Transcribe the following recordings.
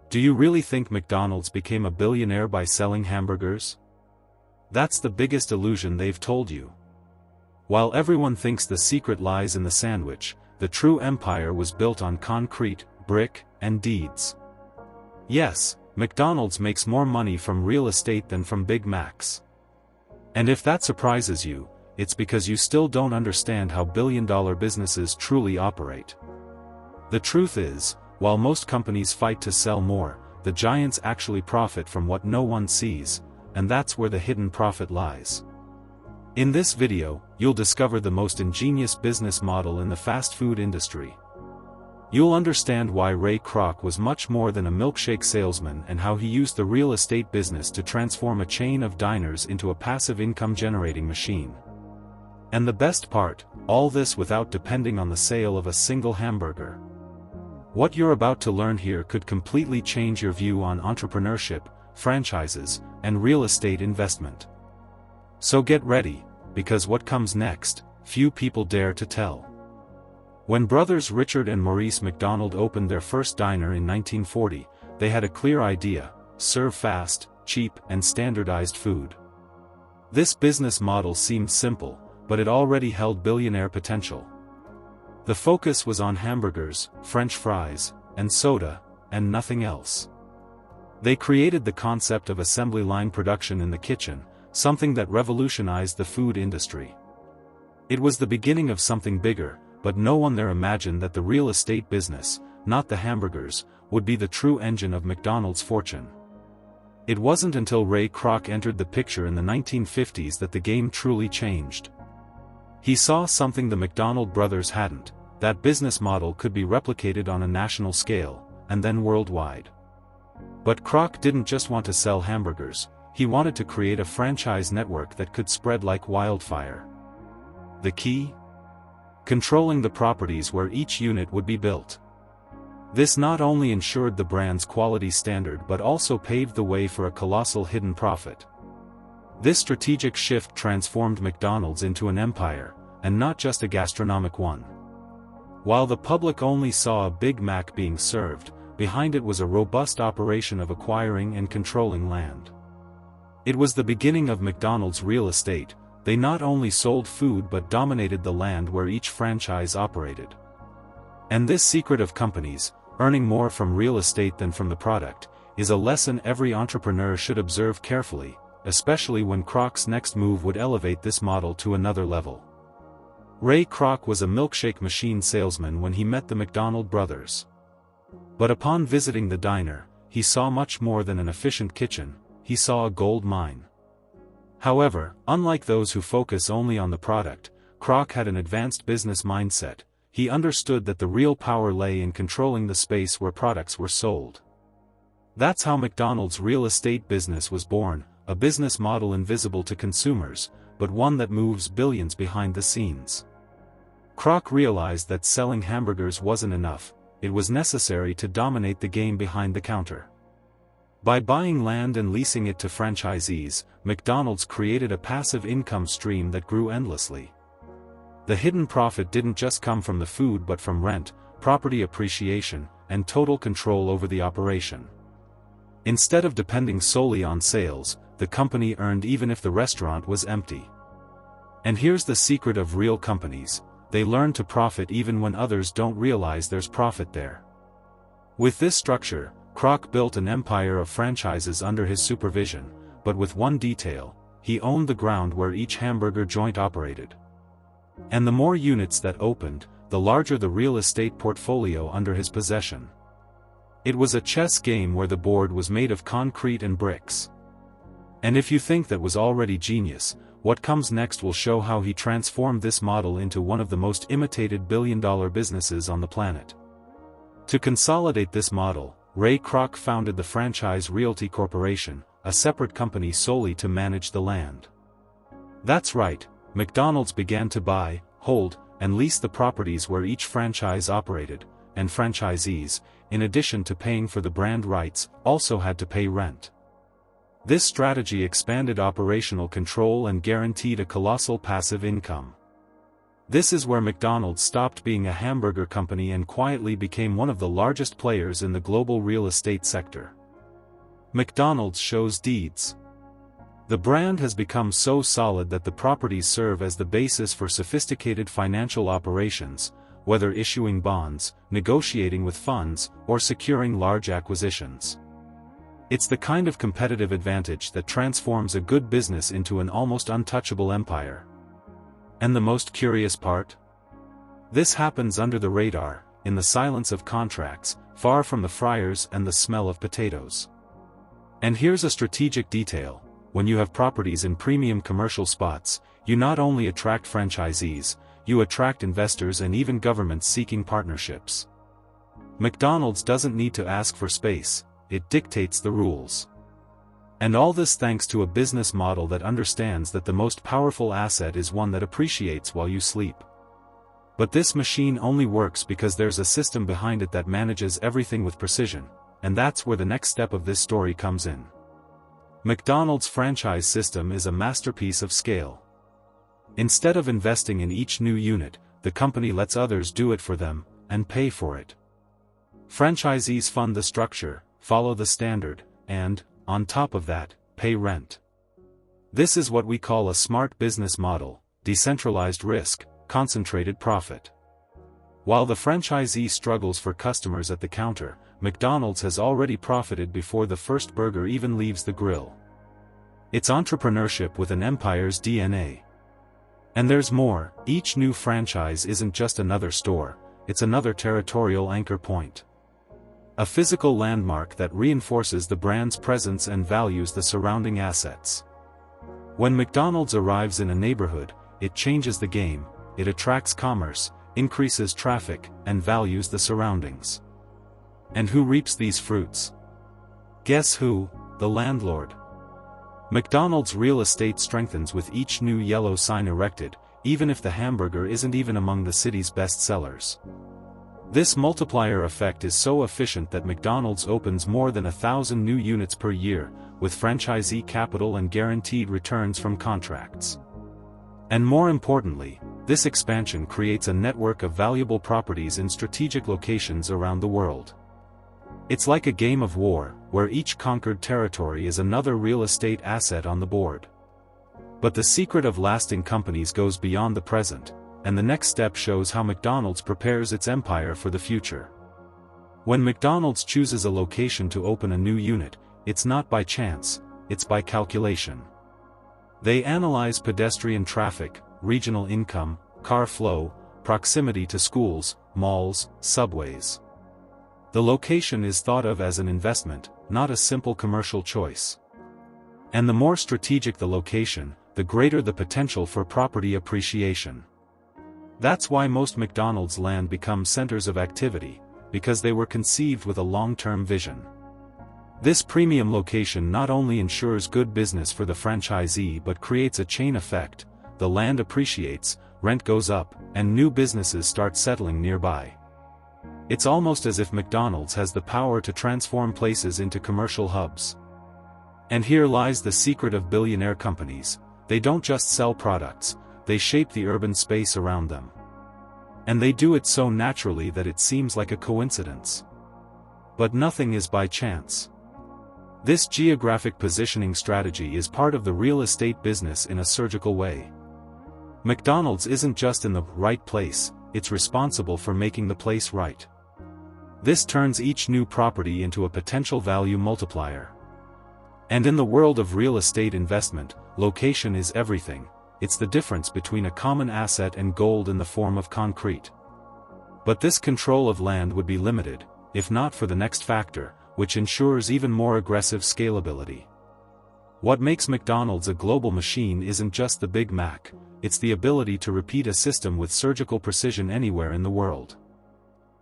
Do you really think McDonald's became a billionaire by selling hamburgers? That's the biggest illusion they've told you. While everyone thinks the secret lies in the sandwich, the true empire was built on concrete, brick, and deeds. Yes, McDonald's makes more money from real estate than from Big Macs. And if that surprises you, it's because you still don't understand how billion-dollar businesses truly operate. The truth is, while most companies fight to sell more, the giants actually profit from what no one sees, and that's where the hidden profit lies. In this video, you'll discover the most ingenious business model in the fast food industry. You'll understand why Ray Kroc was much more than a milkshake salesman and how he used the real estate business to transform a chain of diners into a passive income-generating machine. And the best part, all this without depending on the sale of a single hamburger. What you're about to learn here could completely change your view on entrepreneurship, franchises, and real estate investment. So get ready, because what comes next, few people dare to tell. When brothers Richard and Maurice McDonald opened their first diner in 1940, they had a clear idea: serve fast, cheap, and standardized food. This business model seemed simple, but it already held billionaire potential. The focus was on hamburgers, French fries, and soda, and nothing else. They created the concept of assembly line production in the kitchen, something that revolutionized the food industry. It was the beginning of something bigger, but no one there imagined that the real estate business, not the hamburgers, would be the true engine of McDonald's fortune. It wasn't until Ray Kroc entered the picture in the 1950s that the game truly changed. He saw something the McDonald brothers hadn't: that business model could be replicated on a national scale, and then worldwide. But Kroc didn't just want to sell hamburgers, he wanted to create a franchise network that could spread like wildfire. The key? Controlling the properties where each unit would be built. This not only ensured the brand's quality standard but also paved the way for a colossal hidden profit. This strategic shift transformed McDonald's into an empire, and not just a gastronomic one. While the public only saw a Big Mac being served, behind it was a robust operation of acquiring and controlling land. It was the beginning of McDonald's real estate. They not only sold food but dominated the land where each franchise operated. And this secret of companies, earning more from real estate than from the product, is a lesson every entrepreneur should observe carefully, especially when Kroc's next move would elevate this model to another level. Ray Kroc was a milkshake machine salesman when he met the McDonald brothers. But upon visiting the diner, he saw much more than an efficient kitchen. He saw a gold mine. However, unlike those who focus only on the product, Kroc had an advanced business mindset. He understood that the real power lay in controlling the space where products were sold. That's how McDonald's real estate business was born, a business model invisible to consumers, but one that moves billions behind the scenes. Kroc realized that selling hamburgers wasn't enough, it was necessary to dominate the game behind the counter. By buying land and leasing it to franchisees, McDonald's created a passive income stream that grew endlessly. The hidden profit didn't just come from the food but from rent, property appreciation, and total control over the operation. Instead of depending solely on sales, the company earned even if the restaurant was empty. And here's the secret of real companies: they learn to profit even when others don't realize there's profit there. With this structure, Kroc built an empire of franchises under his supervision, but with one detail: he owned the ground where each hamburger joint operated. And the more units that opened, the larger the real estate portfolio under his possession. It was a chess game where the board was made of concrete and bricks. And if you think that was already genius, what comes next will show how he transformed this model into one of the most imitated billion-dollar businesses on the planet. To consolidate this model, Ray Kroc founded the Franchise Realty Corporation, a separate company solely to manage the land. That's right, McDonald's began to buy, hold, and lease the properties where each franchise operated, and franchisees, in addition to paying for the brand rights, also had to pay rent. This strategy expanded operational control and guaranteed a colossal passive income. This is where McDonald's stopped being a hamburger company and quietly became one of the largest players in the global real estate sector. McDonald's shows deeds. The brand has become so solid that the properties serve as the basis for sophisticated financial operations, whether issuing bonds, negotiating with funds, or securing large acquisitions. It's the kind of competitive advantage that transforms a good business into an almost untouchable empire. And the most curious part? This happens under the radar, in the silence of contracts, far from the fryers and the smell of potatoes. And here's a strategic detail: when you have properties in premium commercial spots, you not only attract franchisees, you attract investors and even governments seeking partnerships. McDonald's doesn't need to ask for space, it dictates the rules. And all this thanks to a business model that understands that the most powerful asset is one that appreciates while you sleep. But this machine only works because there's a system behind it that manages everything with precision, and that's where the next step of this story comes in. McDonald's franchise system is a masterpiece of scale. Instead of investing in each new unit, the company lets others do it for them, and pay for it. Franchisees fund the structure, follow the standard, and, on top of that, pay rent. This is what we call a smart business model: decentralized risk, concentrated profit. While the franchisee struggles for customers at the counter, McDonald's has already profited before the first burger even leaves the grill. It's entrepreneurship with an empire's DNA. And there's more: each new franchise isn't just another store, it's another territorial anchor point. A physical landmark that reinforces the brand's presence and values the surrounding assets. When McDonald's arrives in a neighborhood, it changes the game, it attracts commerce, increases traffic, and values the surroundings. And who reaps these fruits? Guess who? The landlord. McDonald's real estate strengthens with each new yellow sign erected, even if the hamburger isn't even among the city's best sellers. This multiplier effect is so efficient that McDonald's opens more than 1,000 new units per year, with franchisee capital and guaranteed returns from contracts. And more importantly, this expansion creates a network of valuable properties in strategic locations around the world. It's like a game of war, where each conquered territory is another real estate asset on the board. But the secret of lasting companies goes beyond the present, and the next step shows how McDonald's prepares its empire for the future. When McDonald's chooses a location to open a new unit, it's not by chance, it's by calculation. They analyze pedestrian traffic, regional income, car flow, proximity to schools, malls, subways. The location is thought of as an investment, not a simple commercial choice. And the more strategic the location, the greater the potential for property appreciation. That's why most McDonald's land becomes centers of activity, because they were conceived with a long-term vision. This premium location not only ensures good business for the franchisee but creates a chain effect: the land appreciates, rent goes up, and new businesses start settling nearby. It's almost as if McDonald's has the power to transform places into commercial hubs. And here lies the secret of billionaire companies: they don't just sell products, they shape the urban space around them. And they do it so naturally that it seems like a coincidence. But nothing is by chance. This geographic positioning strategy is part of the real estate business in a surgical way. McDonald's isn't just in the right place, it's responsible for making the place right. This turns each new property into a potential value multiplier. And in the world of real estate investment, location is everything. It's the difference between a common asset and gold in the form of concrete. But this control of land would be limited, if not for the next factor, which ensures even more aggressive scalability. What makes McDonald's a global machine isn't just the Big Mac, it's the ability to repeat a system with surgical precision anywhere in the world.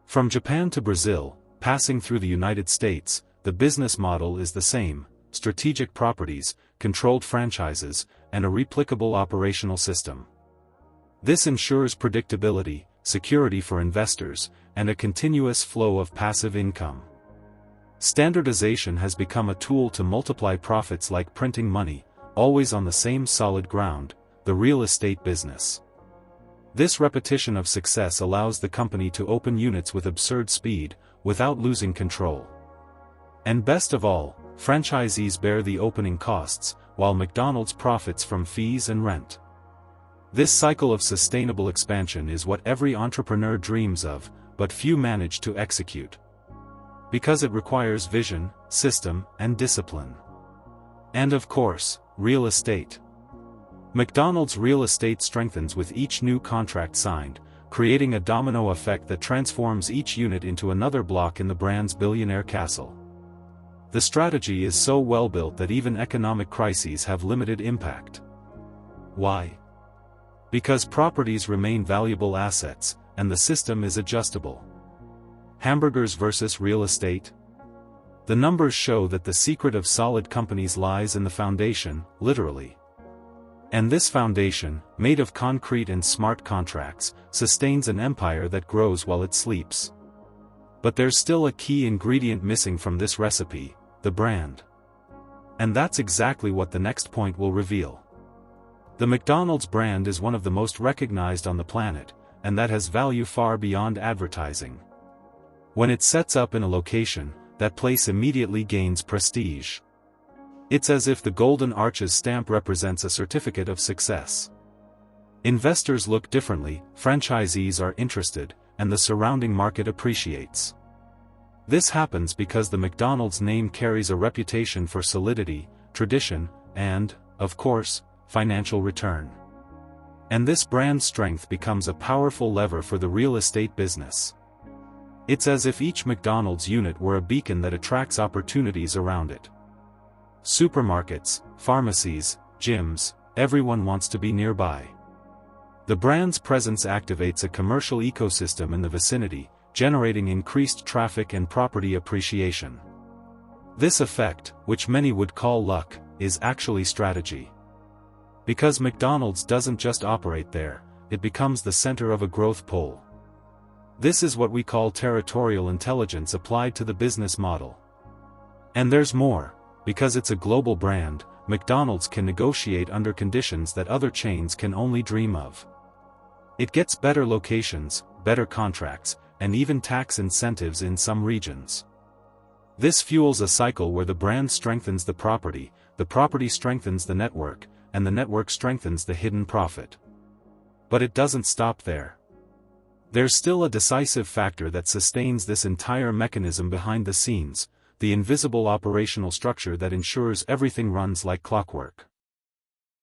From Japan to Brazil, passing through the United States, the business model is the same: strategic properties, controlled franchises, and a replicable operational system. This ensures predictability, security for investors, and a continuous flow of passive income. Standardization has become a tool to multiply profits like printing money, always on the same solid ground: the real estate business. This repetition of success allows the company to open units with absurd speed, without losing control. And best of all, franchisees bear the opening costs, while McDonald's profits from fees and rent. This cycle of sustainable expansion is what every entrepreneur dreams of, but few manage to execute. Because it requires vision, system, and discipline. And of course, real estate. McDonald's real estate strengthens with each new contract signed, creating a domino effect that transforms each unit into another block in the brand's billionaire castle. The strategy is so well built that even economic crises have limited impact. Why? Because properties remain valuable assets, and the system is adjustable. Hamburgers versus real estate? The numbers show that the secret of solid companies lies in the foundation, literally. And this foundation, made of concrete and smart contracts, sustains an empire that grows while it sleeps. But there's still a key ingredient missing from this recipe: the brand. And that's exactly what the next point will reveal. The McDonald's brand is one of the most recognized on the planet, and that has value far beyond advertising. When it sets up in a location, that place immediately gains prestige. It's as if the Golden Arches stamp represents a certificate of success. Investors look differently, franchisees are interested, and the surrounding market appreciates. This happens because the McDonald's name carries a reputation for solidity, tradition, and, of course, financial return. And this brand strength becomes a powerful lever for the real estate business. It's as if each McDonald's unit were a beacon that attracts opportunities around it. Supermarkets, pharmacies, gyms, everyone wants to be nearby. The brand's presence activates a commercial ecosystem in the vicinity, generating increased traffic and property appreciation. This effect, which many would call luck, is actually strategy. Because McDonald's doesn't just operate there, it becomes the center of a growth pole. This is what we call territorial intelligence applied to the business model. And there's more. Because it's a global brand, McDonald's can negotiate under conditions that other chains can only dream of. It gets better locations, better contracts, and even tax incentives in some regions. This fuels a cycle where the brand strengthens the property strengthens the network, and the network strengthens the hidden profit. But it doesn't stop there. There's still a decisive factor that sustains this entire mechanism behind the scenes: the invisible operational structure that ensures everything runs like clockwork.